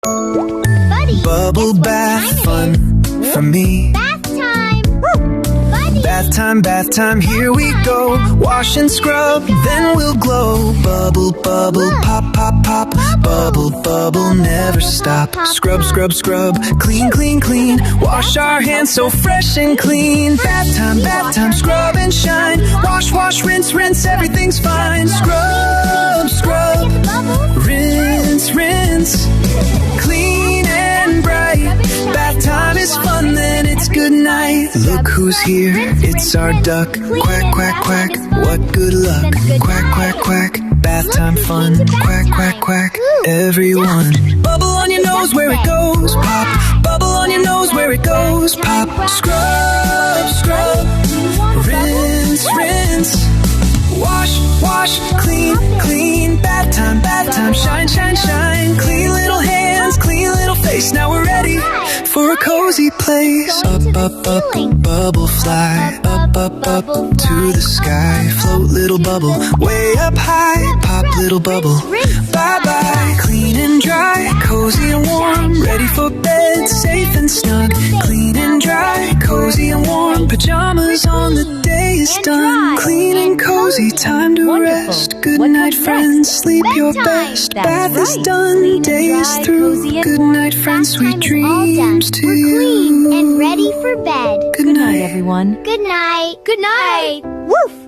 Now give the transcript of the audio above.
Buddy, Bubble bath fun for me. Bath time. Buddy. Bath time, here we go. Wash and scrub, then we'll glow. Bubble, bubble, pop, pop, pop. Bubble, bubble, never stop. Scrub, scrub, scrub, clean, clean, clean. Wash our hands so fresh and clean. Bath time, scrub and shine. Wash, wash, rinse, rinse, everything's fine. Scrub, scrub, rinse, rinse. Clean and bright. Bath time is fun, then it's good night. Look who's here, it's our duck. Quack, quack, quack, what good luck. Quack, quack, quack, bath time fun. Quack, quack, quack, everyone. Bubble on your nose where it goes, pop. Bubble on your nose where it goes, pop. Scrub, scrub, rinse, rinse. Wash, wash, clean, clean. Bath time, shine, shine, shine. Clean little hands, clean little face. Now we're ready for a cozy place. Up, up, up, bubble fly. Up, up, up to the sky. Float little bubble, way up high. Pop little bubble, bye bye. Clean and dry, cozy and warm. Ready for bed, safe and snug. Clean and dry, cozy and warm. Pajamas on, the day is done. Clean and cozy, time to rest. Good night, friends, sleep your best. Bath is done, day is through. Good night, friends, sweet dreams to you. Clean and ready for bed. Good night, everyone. Good night. Good night. Woof.